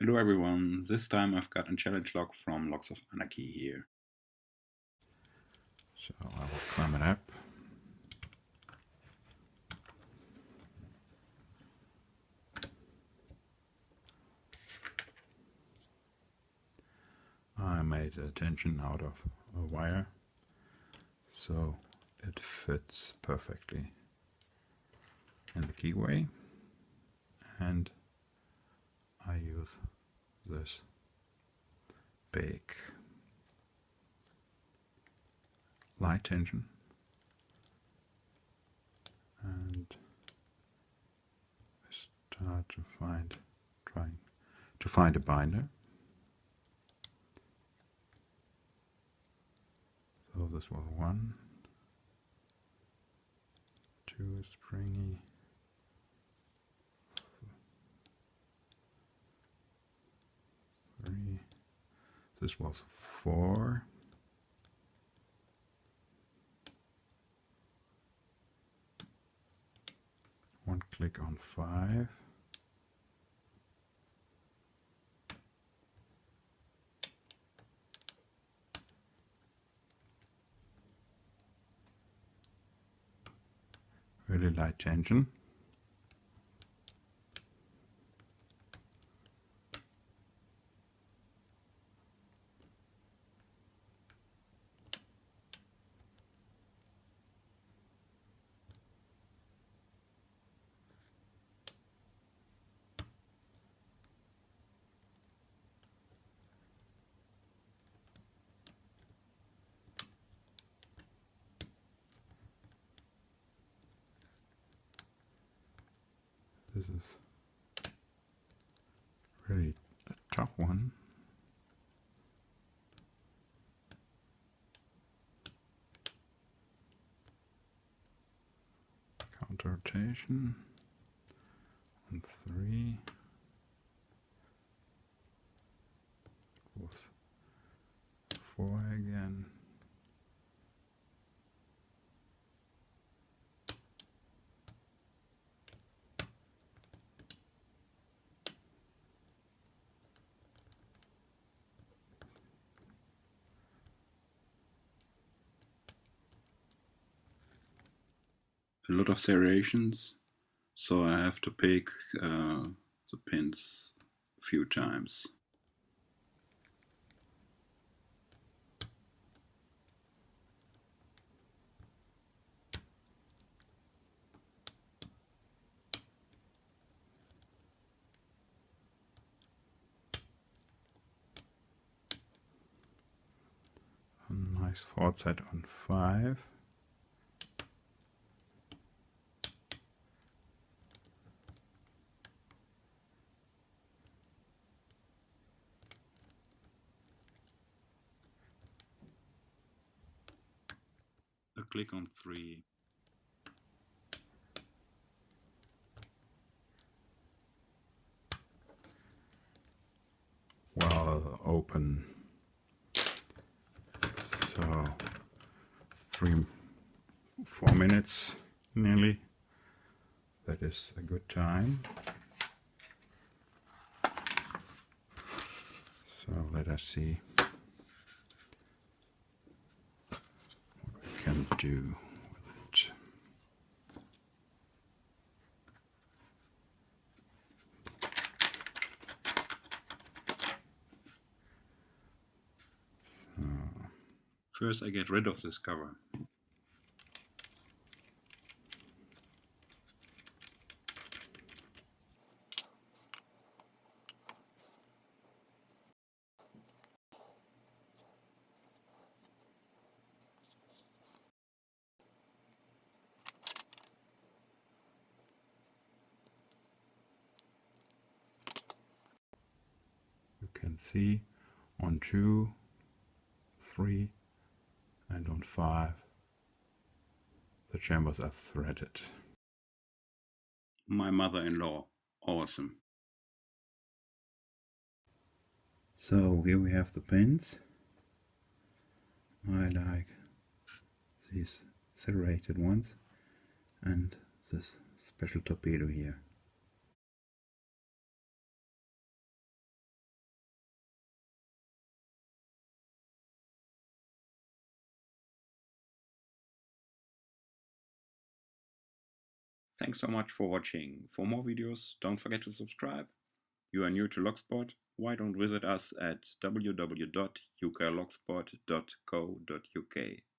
Hello everyone, this time I've got a challenge log from Logs of Anarchy here. So I will climb it up. I made a tension out of a wire so it fits perfectly in the keyway, and I use this big light tension and start to trying to find a binder. So this was 1, 2 springy, 3, this was 4, 1 click on 5, really light tension. This is really a tough one. Counter rotation on 3. Was 4 again. A lot of serrations, so I have to pick the pins a few times. A nice forward set on 5. A click on 3. Well, open. So 4 minutes nearly. That is a good time. So let us see what we can do with it. First I get rid of this cover. You can see on 2, 3 and on 5 the chambers are threaded. My mother-in-law, awesome. So here we have the pins. I like these serrated ones and this special torpedo here. Thanks so much for watching. For more videos, don't forget to subscribe. You are new to Locksport? Why don't visit us at www.uklocksport.co.uk.